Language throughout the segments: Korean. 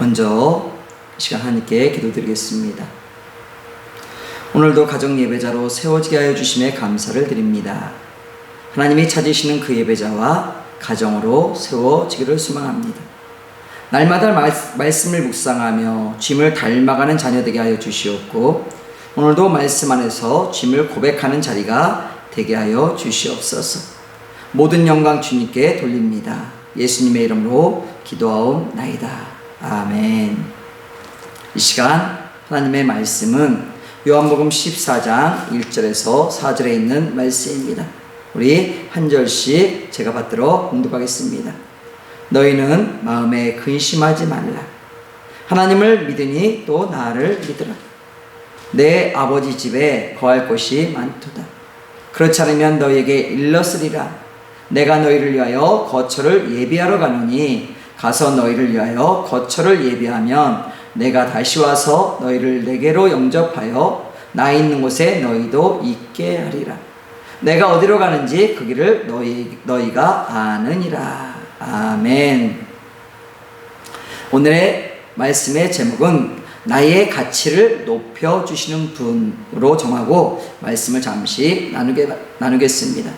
먼저 이 시간 하나님께 기도드리겠습니다. 오늘도 가정 예배자로 세워지게 하여 주심에 감사를 드립니다. 하나님이 찾으시는 그 예배자와 가정으로 세워지기를 소망합니다. 날마다 말씀을 묵상하며 주님을 닮아가는 자녀 되게 하여 주시옵고, 오늘도 말씀 안에서 주님을 고백하는 자리가 되게 하여 주시옵소서. 모든 영광 주님께 돌립니다. 예수님의 이름으로 기도하옵나이다. 아멘. 이 시간 하나님의 말씀은 요한복음 14장 1절에서 4절에 있는 말씀입니다. 우리 한 절씩 제가 받들어 공독하겠습니다. 너희는 마음에 근심하지 말라. 하나님을 믿으니 또 나를 믿으라. 내 아버지 집에 거할 곳이 많도다. 그렇지 않으면 너희에게 일렀으리라. 내가 너희를 위하여 거처를 예비하러 가노니 가서 너희를 위하여 거처를 예비하면 내가 다시 와서 너희를 내게로 영접하여 나 있는 곳에 너희도 있게 하리라. 내가 어디로 가는지 그 길을 너희가 아느니라. 아멘. 오늘의 말씀의 제목은 나의 가치를 높여주시는 분으로 정하고 말씀을 잠시 나누겠습니다.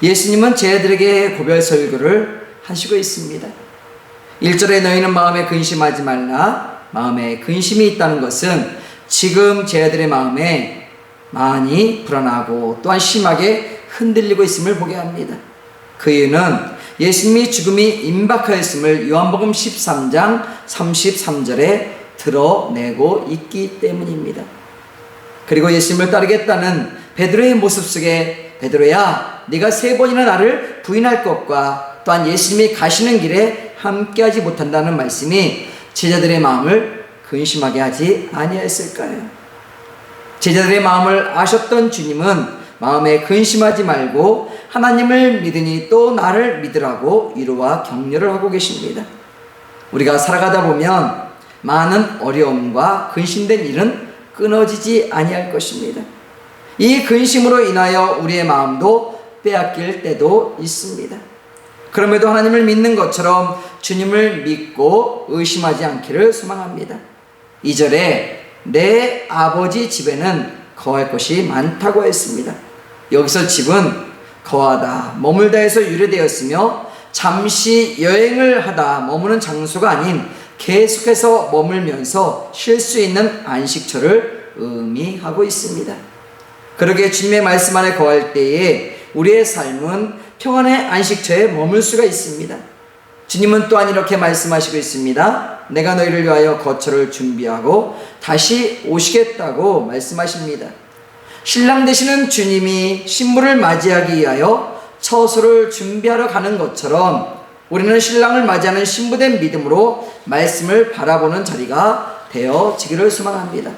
예수님은 제자들에게 고별 설교를 하시고 있습니다. 1절에 너희는 마음에 근심하지 말라. 마음에 근심이 있다는 것은 지금 제자들의 마음에 많이 불안하고 또한 심하게 흔들리고 있음을 보게 합니다. 그 이유는 예수님이 죽음이 임박하였음을 요한복음 13장 33절에 드러내고 있기 때문입니다. 그리고 예수님을 따르겠다는 베드로의 모습 속에 베드로야, 네가 3번이나 나를 부인할 것과 또한 예수님이 가시는 길에 함께하지 못한다는 말씀이 제자들의 마음을 근심하게 하지 아니했을까요? 제자들의 마음을 아셨던 주님은 마음에 근심하지 말고 하나님을 믿으니 또 나를 믿으라고 위로와 격려를 하고 계십니다. 우리가 살아가다 보면 많은 어려움과 근심된 일은 끊어지지 아니할 것입니다. 이 근심으로 인하여 우리의 마음도 빼앗길 때도 있습니다. 그럼에도 하나님을 믿는 것처럼 주님을 믿고 의심하지 않기를 소망합니다. 2절에 내 아버지 집에는 거할 곳이 많다고 했습니다. 여기서 집은 거하다, 머물다 해서 유래되었으며 잠시 여행을 하다 머무는 장소가 아닌 계속해서 머물면서 쉴 수 있는 안식처를 의미하고 있습니다. 그러기에 주님의 말씀 안에 거할 때에 우리의 삶은 평안의 안식처에 머물 수가 있습니다. 주님은 또한 이렇게 말씀하시고 있습니다. 내가 너희를 위하여 거처를 준비하고 다시 오시겠다고 말씀하십니다. 신랑 되시는 주님이 신부를 맞이하기 위하여 처소를 준비하러 가는 것처럼 우리는 신랑을 맞이하는 신부된 믿음으로 말씀을 바라보는 자리가 되어지기를 소망합니다.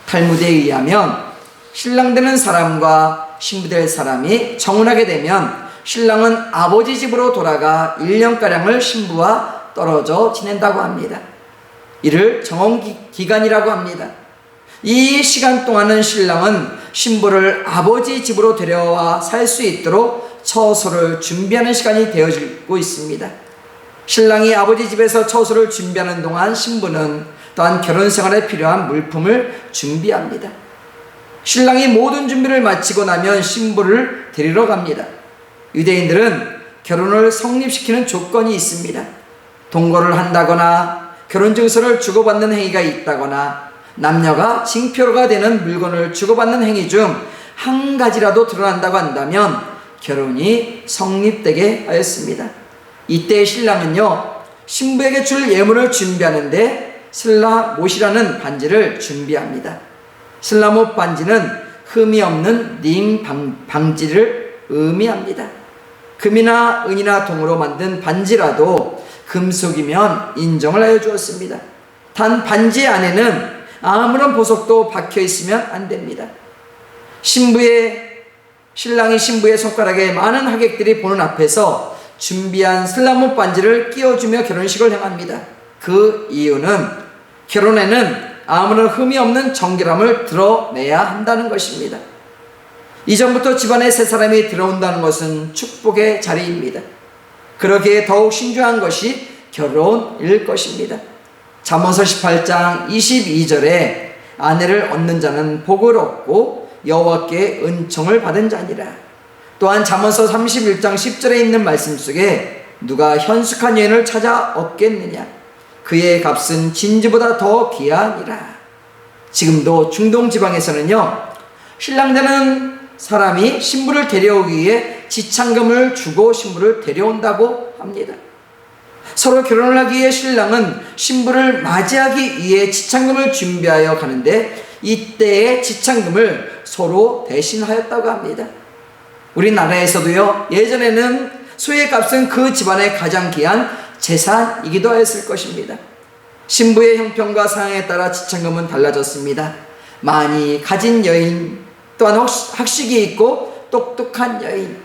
탈무드에 의하면 신랑 되는 사람과 신부 될 사람이 정혼하게 되면 신랑은 아버지 집으로 돌아가 1년가량을 신부와 떨어져 지낸다고 합니다. 이를 정혼기간이라고 합니다. 이 시간 동안은 신랑은 신부를 아버지 집으로 데려와 살 수 있도록 처소를 준비하는 시간이 되어지고 있습니다. 신랑이 아버지 집에서 처소를 준비하는 동안 신부는 또한 결혼 생활에 필요한 물품을 준비합니다. 신랑이 모든 준비를 마치고 나면 신부를 데리러 갑니다. 유대인들은 결혼을 성립시키는 조건이 있습니다. 동거를 한다거나 결혼증서를 주고받는 행위가 있다거나 남녀가 징표가 되는 물건을 주고받는 행위 중 한 가지라도 드러난다고 한다면 결혼이 성립되게 하였습니다. 이때 신랑은요, 신부에게 줄 예물을 준비하는데 슬라못이라는 반지를 준비합니다. 슬라못 반지는 흠이 없는 링 방지를 의미합니다. 금이나 은이나 동으로 만든 반지라도 금속이면 인정을 하여 주었습니다. 단 반지 안에는 아무런 보석도 박혀 있으면 안 됩니다. 신랑이 신부의 손가락에 많은 하객들이 보는 앞에서 준비한 슬라못 반지를 끼워주며 결혼식을 행합니다. 그 이유는 결혼에는 아무런 흠이 없는 정결함을 드러내야 한다는 것입니다. 이전부터 집안에 새 사람이 들어온다는 것은 축복의 자리입니다. 그러기에 더욱 신중한 것이 결혼일 것입니다. 잠언서 18장 22절에 아내를 얻는 자는 복을 얻고 여호와께 은총을 받은 자니라. 또한 잠언서 31장 10절에 있는 말씀 속에 누가 현숙한 여인을 찾아 얻겠느냐, 그의 값은 진주보다 더 귀하니라. 지금도 중동 지방에서는요, 신랑 되는 사람이 신부를 데려오기 위해 지참금을 주고 신부를 데려온다고 합니다. 서로 결혼을 하기 위해 신랑은 신부를 맞이하기 위해 지참금을 준비하여 가는데 이때의 지참금을 서로 대신하였다고 합니다. 우리나라에서도요, 예전에는 소의 값은 그 집안의 가장 귀한 재산이기도 했을 것입니다. 신부의 형편과 상황에 따라 지참금은 달라졌습니다. 많이 가진 여인, 또한 학식이 있고 똑똑한 여인,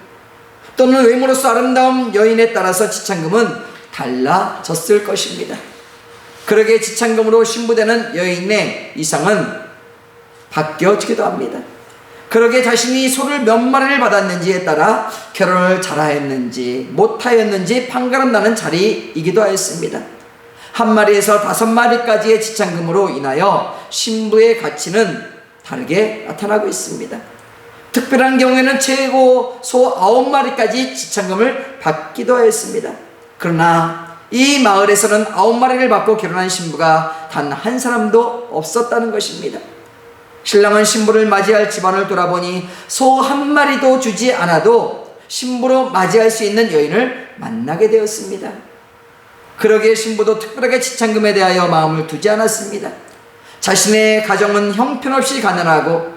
또는 외모로서 아름다운 여인에 따라서 지참금은 달라졌을 것입니다. 그러기에 지참금으로 신부되는 여인의 이상은 바뀌어지기도 합니다. 그러기에 자신이 소를 몇 마리를 받았는지에 따라 결혼을 잘하였는지 못하였는지 판가름 나는 자리이기도 하였습니다. 한 마리에서 5마리까지의 지참금으로 인하여 신부의 가치는 다르게 나타나고 있습니다. 특별한 경우에는 최고 소 9마리까지 지참금을 받기도 하였습니다. 그러나 이 마을에서는 9마리를 받고 결혼한 신부가 단 한 사람도 없었다는 것입니다. 신랑은 신부를 맞이할 집안을 돌아보니 소 1마리도 주지 않아도 신부로 맞이할 수 있는 여인을 만나게 되었습니다. 그러기에 신부도 특별하게 지참금에 대하여 마음을 두지 않았습니다. 자신의 가정은 형편없이 가난하고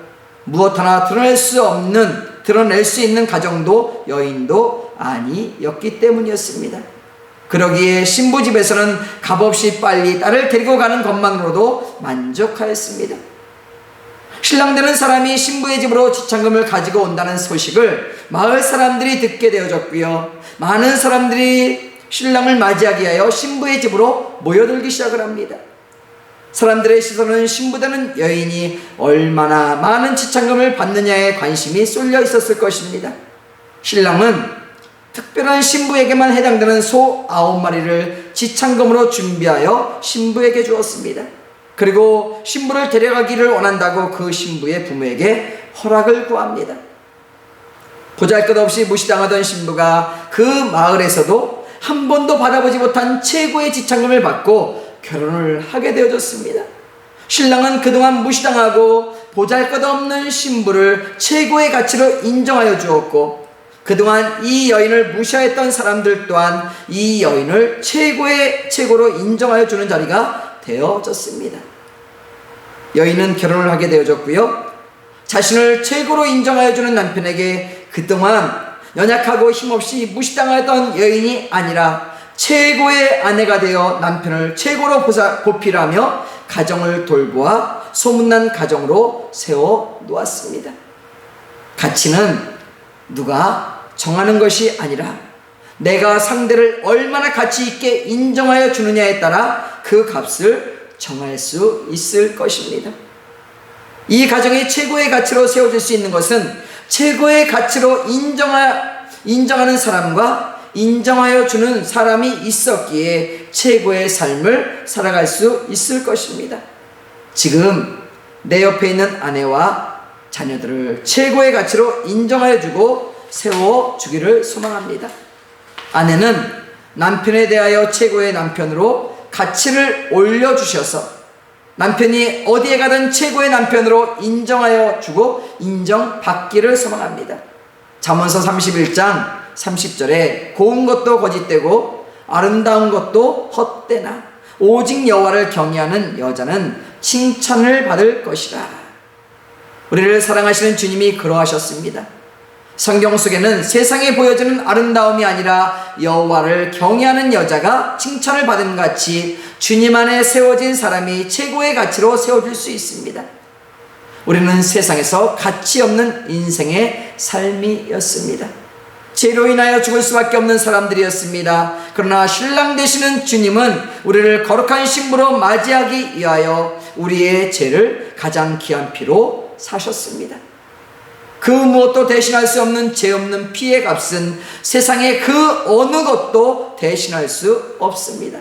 무엇 하나 드러낼 수 있는 가정도 여인도 아니었기 때문이었습니다. 그러기에 신부 집에서는 값없이 빨리 딸을 데리고 가는 것만으로도 만족하였습니다. 신랑 되는 사람이 신부의 집으로 지참금을 가지고 온다는 소식을 마을 사람들이 듣게 되어졌고요, 많은 사람들이 신랑을 맞이하기 위하여 신부의 집으로 모여들기 시작을 합니다. 사람들의 시선은 신부되는 여인이 얼마나 많은 지참금을 받느냐에 관심이 쏠려 있었을 것입니다. 신랑은 특별한 신부에게만 해당되는 소 9마리를 지참금으로 준비하여 신부에게 주었습니다. 그리고 신부를 데려가기를 원한다고 그 신부의 부모에게 허락을 구합니다. 보잘것없이 무시당하던 신부가 그 마을에서도 한 번도 받아보지 못한 최고의 지참금을 받고 결혼을 하게 되어졌습니다. 신랑은 그동안 무시당하고 보잘것없는 신부를 최고의 가치로 인정하여 주었고, 그동안 이 여인을 무시했던 사람들 또한 이 여인을 최고로 인정하여 주는 자리가 되어졌습니다. 여인은 결혼을 하게 되어졌고요, 자신을 최고로 인정하여 주는 남편에게 그동안 연약하고 힘없이 무시당하던 여인이 아니라 최고의 아내가 되어 남편을 최고로 보필하며 가정을 돌보아 소문난 가정으로 세워 놓았습니다. 가치는 누가 정하는 것이 아니라 내가 상대를 얼마나 가치 있게 인정하여 주느냐에 따라 그 값을 정할 수 있을 것입니다. 이 가정이 최고의 가치로 세워질 수 있는 것은 최고의 가치로 인정하는 사람과 인정하여 주는 사람이 있었기에 최고의 삶을 살아갈 수 있을 것입니다. 지금 내 옆에 있는 아내와 자녀들을 최고의 가치로 인정하여 주고 세워주기를 소망합니다. 아내는 남편에 대하여 최고의 남편으로 가치를 올려주셔서 남편이 어디에 가든 최고의 남편으로 인정하여 주고 인정받기를 소망합니다. 잠언서 31장 30절에 고운 것도 거짓되고 아름다운 것도 헛되나 오직 여호와를 경외하는 여자는 칭찬을 받을 것이라. 우리를 사랑하시는 주님이 그러하셨습니다. 성경 속에는 세상에 보여지는 아름다움이 아니라 여호와를 경외하는 여자가 칭찬을 받은 같이 주님 안에 세워진 사람이 최고의 가치로 세워질 수 있습니다. 우리는 세상에서 가치 없는 인생의 삶이었습니다. 죄로 인하여 죽을 수밖에 없는 사람들이었습니다. 그러나 신랑 되시는 주님은 우리를 거룩한 신부로 맞이하기 위하여 우리의 죄를 가장 귀한 피로 사셨습니다. 그 무엇도 대신할 수 없는 죄 없는 피의 값은 세상의 그 어느 것도 대신할 수 없습니다.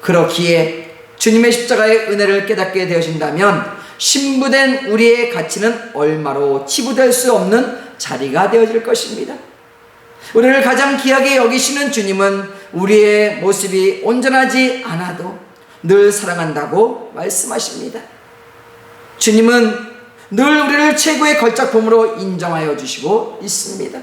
그렇기에 주님의 십자가의 은혜를 깨닫게 되어진다면 신부된 우리의 가치는 얼마로 치부될 수 없는 자리가 되어질 것입니다. 우리를 가장 귀하게 여기시는 주님은 우리의 모습이 온전하지 않아도 늘 사랑한다고 말씀하십니다. 주님은 늘 우리를 최고의 걸작품으로 인정하여 주시고 있습니다.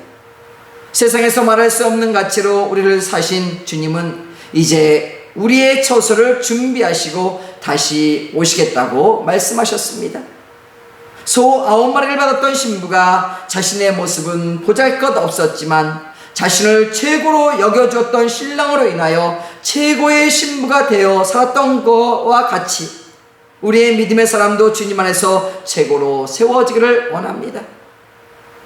세상에서 말할 수 없는 가치로 우리를 사신 주님은 이제 우리의 처소를 준비하시고 다시 오시겠다고 말씀하셨습니다. 소 9마리를 받았던 신부가 자신의 모습은 보잘것없었지만 자신을 최고로 여겨주었던 신랑으로 인하여 최고의 신부가 되어 살았던 것과 같이 우리의 믿음의 사람도 주님 안에서 최고로 세워지기를 원합니다.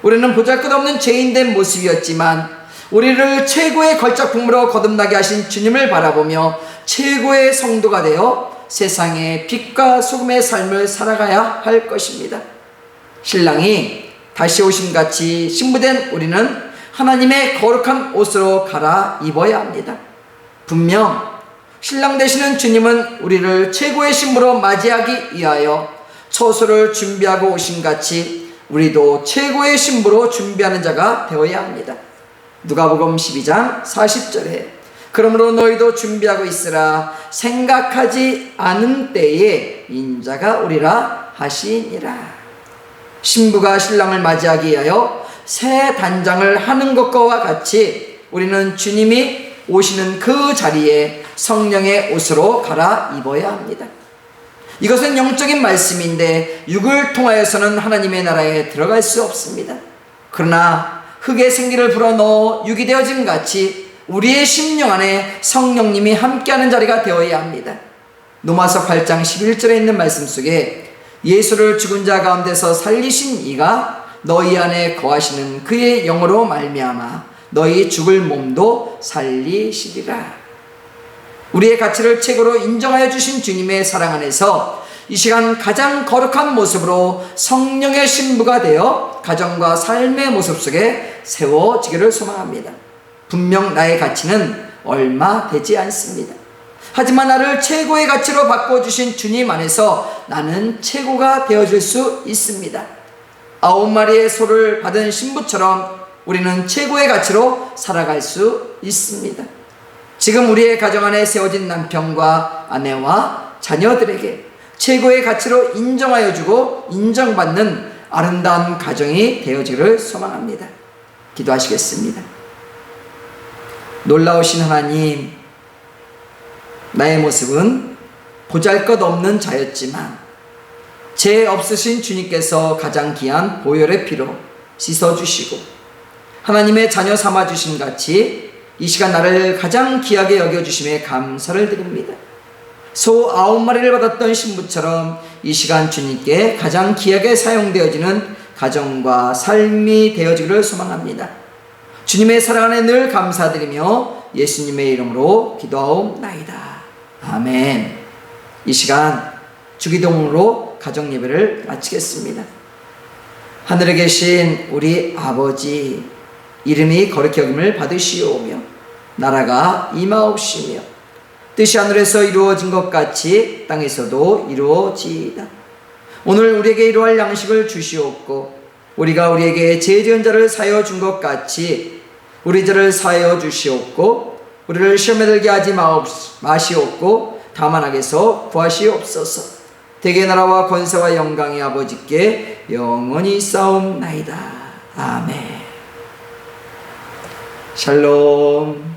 우리는 보잘것없는 죄인된 모습이었지만 우리를 최고의 걸작품으로 거듭나게 하신 주님을 바라보며 최고의 성도가 되어 세상의 빛과 소금의 삶을 살아가야 할 것입니다. 신랑이 다시 오심같이 신부된 우리는 하나님의 거룩한 옷으로 갈아입어야 합니다. 분명 신랑 되시는 주님은 우리를 최고의 신부로 맞이하기 위하여 처소를 준비하고 오심같이 우리도 최고의 신부로 준비하는 자가 되어야 합니다. 누가복음 12장 40절에 그러므로 너희도 준비하고 있으라 생각하지 않은 때에 인자가 오리라 하시니라. 신부가 신랑을 맞이하기 위하여 새 단장을 하는 것과 같이 우리는 주님이 오시는 그 자리에 성령의 옷으로 갈아입어야 합니다. 이것은 영적인 말씀인데 육을 통하여서는 하나님의 나라에 들어갈 수 없습니다. 그러나 흙에 생기를 불어넣어 육이 되어짐 같이 우리의 심령 안에 성령님이 함께하는 자리가 되어야 합니다. 로마서 8장 11절에 있는 말씀 속에 예수를 죽은 자 가운데서 살리신 이가 너희 안에 거하시는 그의 영으로 말미암아 너희 죽을 몸도 살리시리라. 우리의 가치를 최고로 인정하여 주신 주님의 사랑 안에서 이 시간 가장 거룩한 모습으로 성령의 신부가 되어 가정과 삶의 모습 속에 세워지기를 소망합니다. 분명 나의 가치는 얼마 되지 않습니다. 하지만 나를 최고의 가치로 바꿔주신 주님 안에서 나는 최고가 되어질 수 있습니다. 9마리의 소를 받은 신부처럼 우리는 최고의 가치로 살아갈 수 있습니다. 지금 우리의 가정 안에 세워진 남편과 아내와 자녀들에게 최고의 가치로 인정하여 주고 인정받는 아름다운 가정이 되어지기를 소망합니다. 기도하시겠습니다. 놀라우신 하나님, 나의 모습은 보잘것없는 자였지만 죄 없으신 주님께서 가장 귀한 보혈의 피로 씻어주시고 하나님의 자녀 삼아주신 같이 이 시간 나를 가장 귀하게 여겨주심에 감사를 드립니다. 소 9마리를 받았던 신부처럼 이 시간 주님께 가장 귀하게 사용되어지는 가정과 삶이 되어지기를 소망합니다. 주님의 사랑 안에 늘 감사드리며 예수님의 이름으로 기도하옵나이다. 아멘. 이 시간 주기도문으로 가정 예배를 마치겠습니다. 하늘에 계신 우리 아버지, 이름이 거룩히 여김을 받으시오며 나라가 임하옵시며 뜻이 하늘에서 이루어진 것 같이 땅에서도 이루어지이다. 오늘 우리에게 이루할 양식을 주시옵고 우리가 우리에게 죄 지은 자를 사하여 준 것 같이 우리 죄를 사하여 주시옵고 우리를 시험에 들게 하지 마시옵고 다만 악에서 구하시옵소서. 대개 나라와 권세와 영광이 아버지께 영원히 싸움나이다. 아멘. 샬롬.